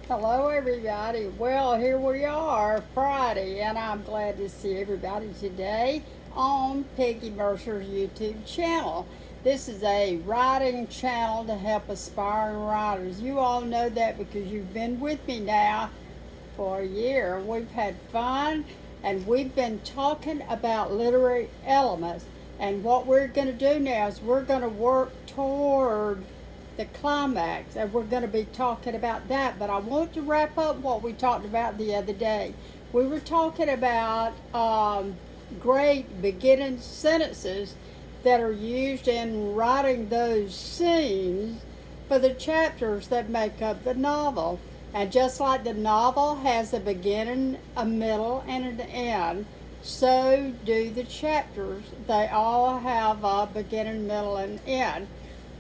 Hello, everybody. Well, here we are, Friday, and I'm glad to see everybody today on Peggy Mercer's YouTube channel. This is a writing channel to help aspiring writers. You all know that because you've been with me now for a year. We've had fun, and we've been talking about literary elements. And what we're going to do now is we're going to work toward the climax, and we're going to be talking about that. But I want to wrap up what we talked about the other day. We were talking about great beginning sentences that are used in writing those scenes for the chapters that make up the novel. And just like the novel has a beginning, a middle, and an end, so do the chapters. They all have a beginning, middle, and end.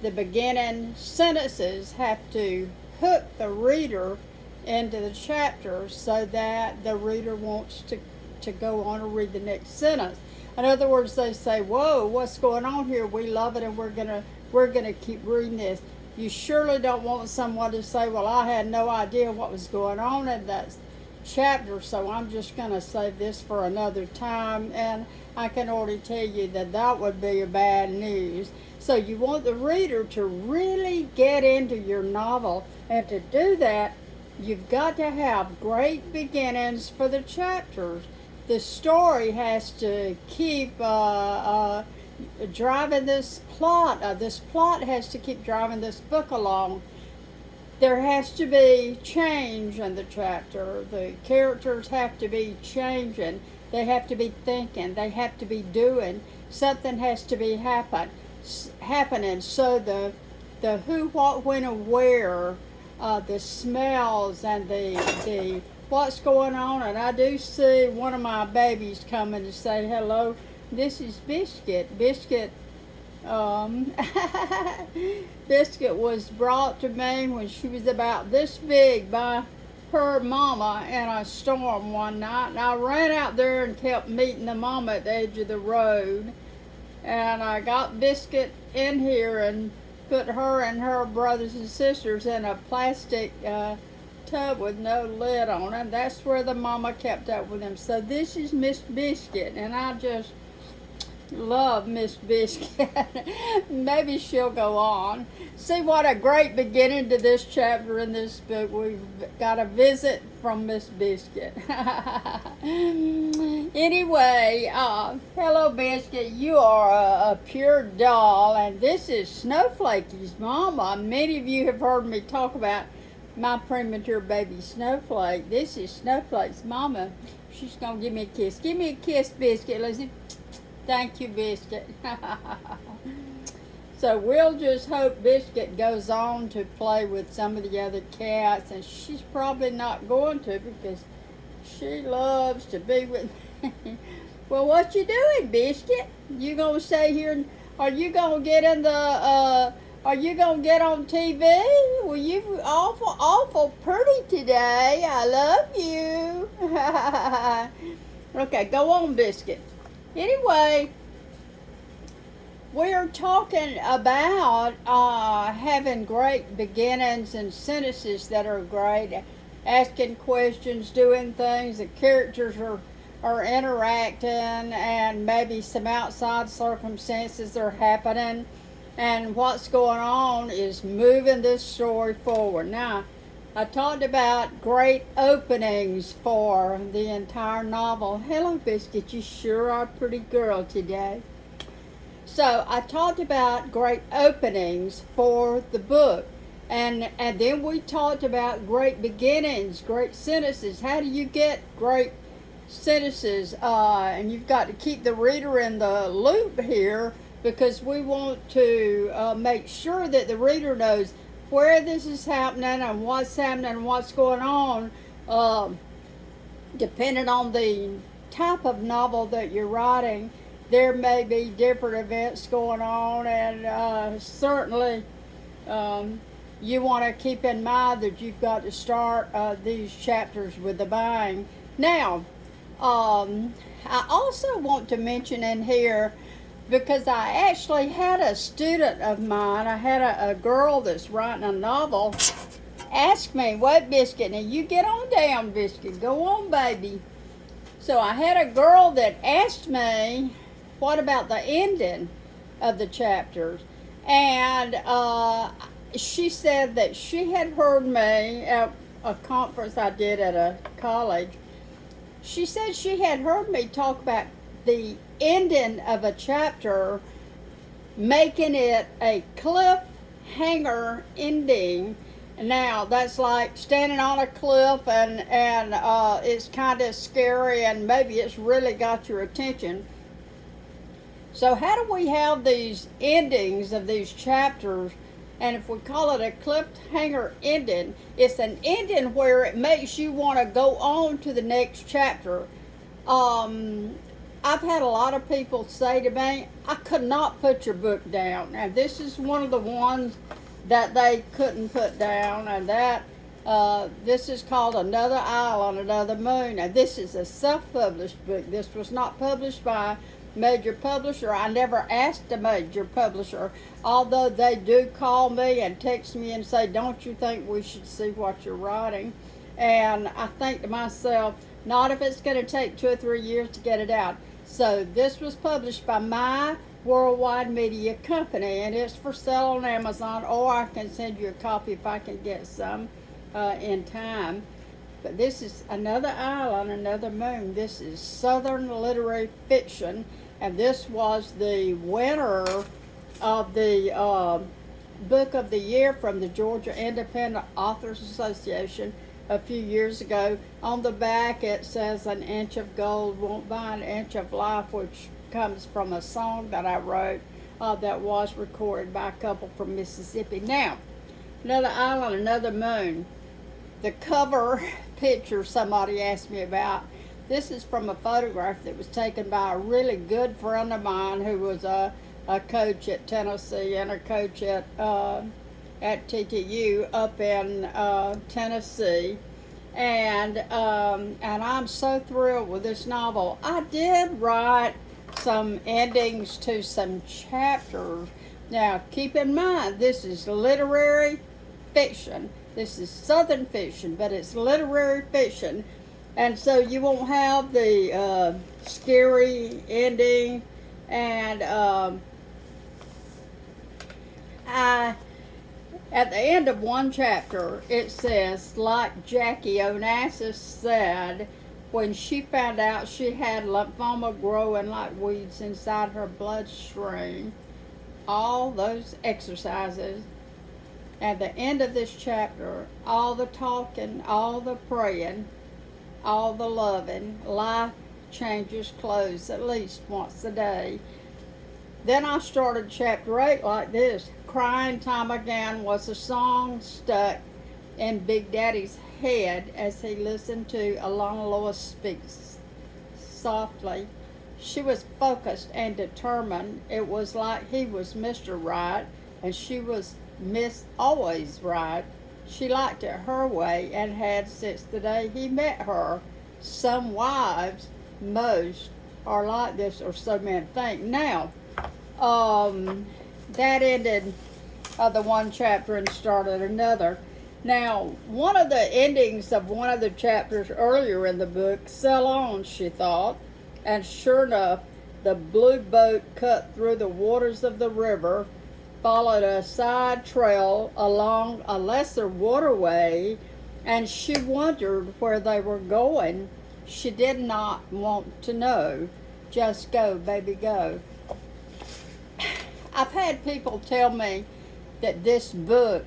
The beginning sentences have to hook the reader into the chapter so that the reader wants to go on and read the next sentence. In other words, they say, whoa, what's going on here? We love it, and we're gonna keep reading this. You surely don't want someone to say, well, I had no idea what was going on in that chapter, so I'm just gonna save this for another time. And I can already tell you that that would be a bad news. So you want the reader to really get into your novel, and to do that, you've got to have great beginnings for the chapters. The story has to keep driving this plot. This plot has to keep driving this book along. There has to be change in the chapter. The characters have to be changing. They have to be thinking. They have to be doing. Something has to be happening. So the who, what, when, and where, the smells, and the what's going on. And I do see one of my babies coming to say hello. This is Biscuit. Biscuit was brought to me when she was about this big by her mama in a storm one night, and I ran out there and kept meeting the mama at the edge of the road, and I got Biscuit in here and put her and her brothers and sisters in a plastic tub with no lid on it. That's where the mama kept up with them. So this is Miss Biscuit, and I just love Miss Biscuit. Maybe she'll go on. See what a great beginning to this chapter in this book. We've got a visit from Miss Biscuit. Anyway, hello Biscuit. You are a pure doll, and this is Snowflakey's mama. Many of you have heard me talk about my premature baby Snowflake. This is Snowflake's mama. She's gonna give me a kiss. Give me a kiss, Biscuit. Listen. Thank you, Biscuit. So we'll just hope Biscuit goes on to play with some of the other cats, and she's probably not going to because she loves to be with me. Well, what you doing, Biscuit? You gonna stay here? And are you gonna get in the? Are you gonna get on TV? Well, you awful pretty today. I love you. Okay, go on, Biscuit. Anyway, we're talking about having great beginnings and sentences that are great, asking questions, doing things, the characters are interacting, and maybe some outside circumstances are happening, and what's going on is moving this story forward. Now, I talked about great openings for the entire novel. Hello, Biscuit, you sure are a pretty girl today. So I talked about great openings for the book. And then we talked about great beginnings, great sentences. How do you get great sentences? And you've got to keep the reader in the loop here, because we want to make sure that the reader knows where this is happening and what's happening and what's going on, depending on the type of novel that you're writing. There may be different events going on, and certainly you want to keep in mind that you've got to start these chapters with a bang. Now, I also want to mention in here, because I actually had a student of mine, I had a girl that's writing a novel, asked me, what, Biscuit? Now you get on down, Biscuit. Go on, baby. So I had a girl that asked me, what about the ending of the chapters? And she said that she had heard me at a conference I did at a college. She said she had heard me talk about the ending of a chapter, making it a cliffhanger ending. Now that's like standing on a cliff and it's kind of scary and maybe it's really got your attention. So how do we have these endings of these chapters? And if we call it a cliffhanger ending, it's an ending where it makes you want to go on to the next chapter. I've had a lot of people say to me, I could not put your book down. And this is one of the ones that they couldn't put down. And that this is called Another Island, Another Moon. And this is a self-published book. This was not published by major publisher. I never asked a major publisher, although they do call me and text me and say, don't you think we should see what you're writing? And I think to myself, not if it's going to take 2 or 3 years to get it out. So this was published by my worldwide media company, and it's for sale on Amazon, or I can send you a copy if I can get some in time. But this is Another Island, Another Moon. This is Southern literary fiction, and this was the winner of the Book of the Year from the Georgia Independent Authors Association a few years ago. On the back it says, an inch of gold won't buy an inch of life, which comes from a song that I wrote that was recorded by a couple from Mississippi. Now, Another Island, Another Moon. The cover picture somebody asked me about. This is from a photograph that was taken by a really good friend of mine who was a coach at Tennessee and a coach at TTU up in Tennessee. And I'm so thrilled with this novel. I did write some endings to some chapters. Now, keep in mind, this is literary fiction. This is Southern fiction, but it's literary fiction. And so you won't have the scary ending. And at the end of one chapter, it says, like Jackie Onassis said, when she found out she had lymphoma growing like weeds inside her bloodstream, all those exercises, at the end of this chapter, all the talking, all the praying, all the loving, life changes clothes at least once a day. Then I started chapter 8 like this. Crying Time Again was a song stuck in Big Daddy's head as he listened to Alana Lois speak softly. She was focused and determined. It was like he was Mr. Right and she was Miss Always Right. She liked it her way and had since the day he met her. Some wives, most, are like this, or so men think. Now, that ended the one chapter and started another. Now, one of the endings of one of the chapters earlier in the book, sail on, she thought, and sure enough, the blue boat cut through the waters of the river, followed a side trail along a lesser waterway, and she wondered where they were going. She did not want to know. Just go, baby, go. I've had people tell me that this book,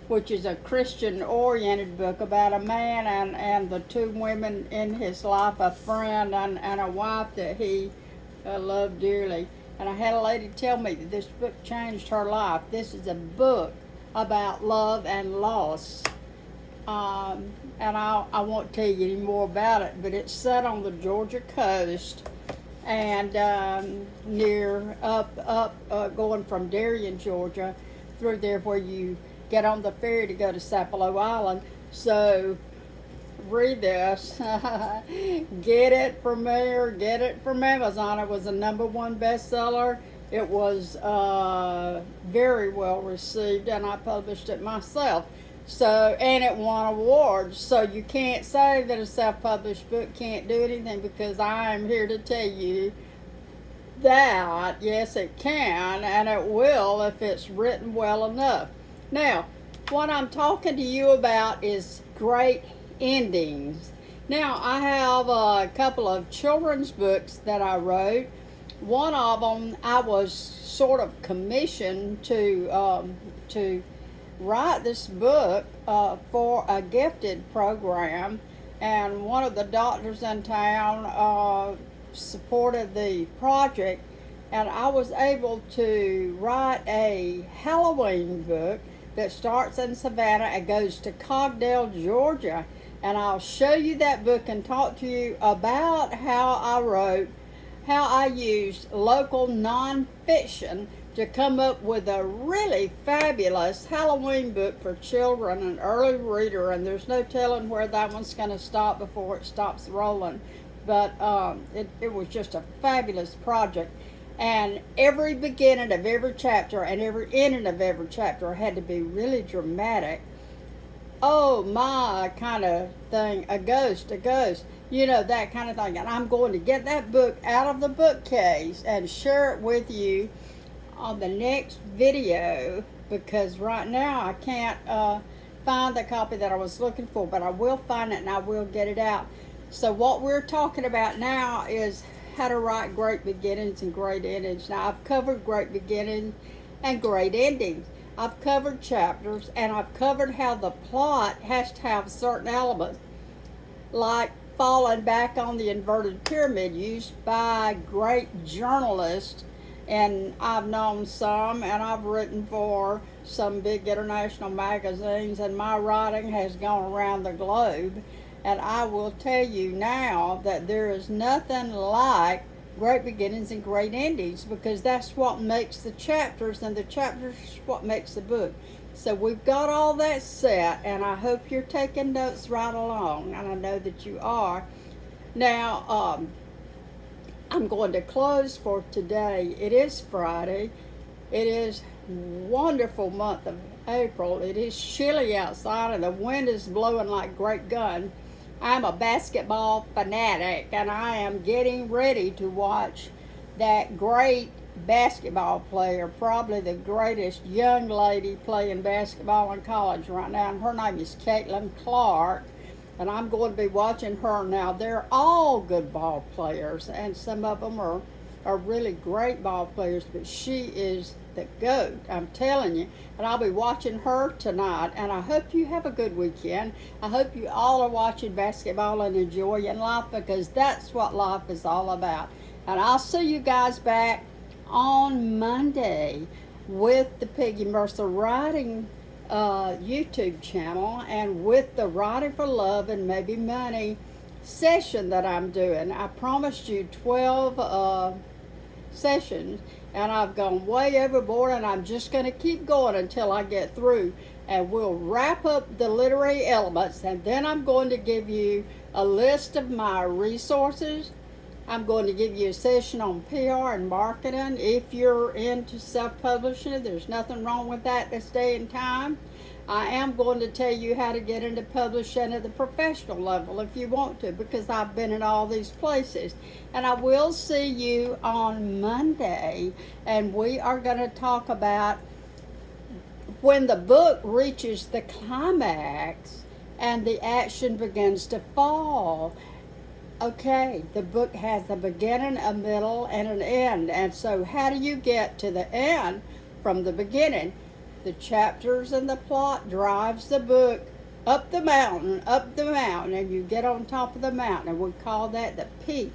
which is a Christian-oriented book about a man and the 2 women in his life, a friend and a wife that he loved dearly. And I had a lady tell me that this book changed her life. This is a book about love and loss. And I won't tell you any more about it, but it's set on the Georgia coast and near going from Darien, Georgia, through there where you get on the ferry to go to Sapelo Island. So read this. Get it from me or get it from Amazon. It was a #1 bestseller. It was very well received, and I published it myself. So, and it won awards. So you can't say that a self-published book can't do anything, because I am here to tell you that yes, it can, and it will if it's written well enough. Now, what I'm talking to you about is great endings. Now, I have a couple of children's books that I wrote. One of them I was sort of commissioned to write this book for a gifted program, and one of the doctors in town supported the project, and I was able to write a Halloween book that starts in Savannah and goes to Cogdell, Georgia. And I'll show you that book and talk to you about how I used local nonfiction to come up with a really fabulous Halloween book for children, an early reader, and there's no telling where that one's going to stop before it stops rolling. But it was just a fabulous project. And every beginning of every chapter and every ending of every chapter had to be really dramatic. Oh my, kind of thing, a ghost, you know, that kind of thing. And I'm going to get that book out of the bookcase and share it with you on the next video, because right now I can't find the copy that I was looking for, but I will find it and I will get it out. So what we're talking about now is how to write great beginnings and great endings. Now, I've covered great beginnings and great endings. I've covered chapters, and I've covered how the plot has to have certain elements, like falling back on the inverted pyramid used by great journalists. And I've known some, and I've written for some big international magazines, and my writing has gone around the globe. And I will tell you now that there is nothing like great beginnings and great endings, because that's what makes the chapters, and the chapters is what makes the book. So we've got all that set, and I hope you're taking notes right along, and I know that you are. Now, I'm going to close for today. It is Friday. It is wonderful month of April. It is chilly outside, and the wind is blowing like great gun. I'm a basketball fanatic, and I am getting ready to watch that great basketball player, probably the greatest young lady playing basketball in college right now, and her name is Caitlin Clark, and I'm going to be watching her. Now, they're all good ball players, and some of them are really great ball players, but she is the GOAT, I'm telling you. And I'll be watching her tonight, and I hope you have a good weekend. I hope you all are watching basketball and enjoying life, because that's what life is all about. And I'll see you guys back on Monday with the Peggy Mercer Writing YouTube channel, and with the Writing for Love and Maybe Money session that I'm doing. I promised you 12 sessions, and I've gone way overboard, and I'm just going to keep going until I get through, and we'll wrap up the literary elements, and then I'm going to give you a list of my resources. I'm going to give you a session on PR and marketing. If you're into self-publishing, there's nothing wrong with that this day and time. I am going to tell you how to get into publishing at the professional level if you want to, because I've been in all these places. And I will see you on Monday, and we are going to talk about when the book reaches the climax and the action begins to fall. Okay, the book has a beginning, a middle, and an end. And so how do you get to the end from the beginning? The chapters and the plot drives the book up the mountain, and you get on top of the mountain, and we call that the peak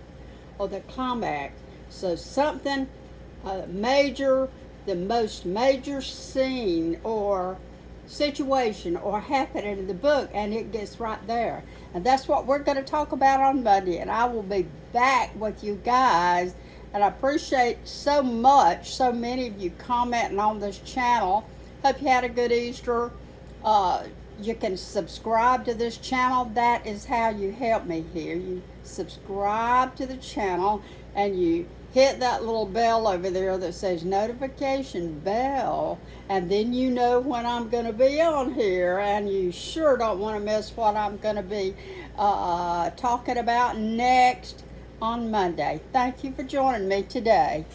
or the climax. So something major, the most major scene or situation or happening in the book, and it gets right there. And that's what we're going to talk about on Monday, and I will be back with you guys. And I appreciate so much, so many of you commenting on this channel. Hope you had a good Easter. You can subscribe to this channel. That is how you help me here. You subscribe to the channel, and you hit that little bell over there that says notification bell, and then you know when I'm going to be on here, and you sure don't want to miss what I'm going to be talking about next on Monday. Thank you for joining me today.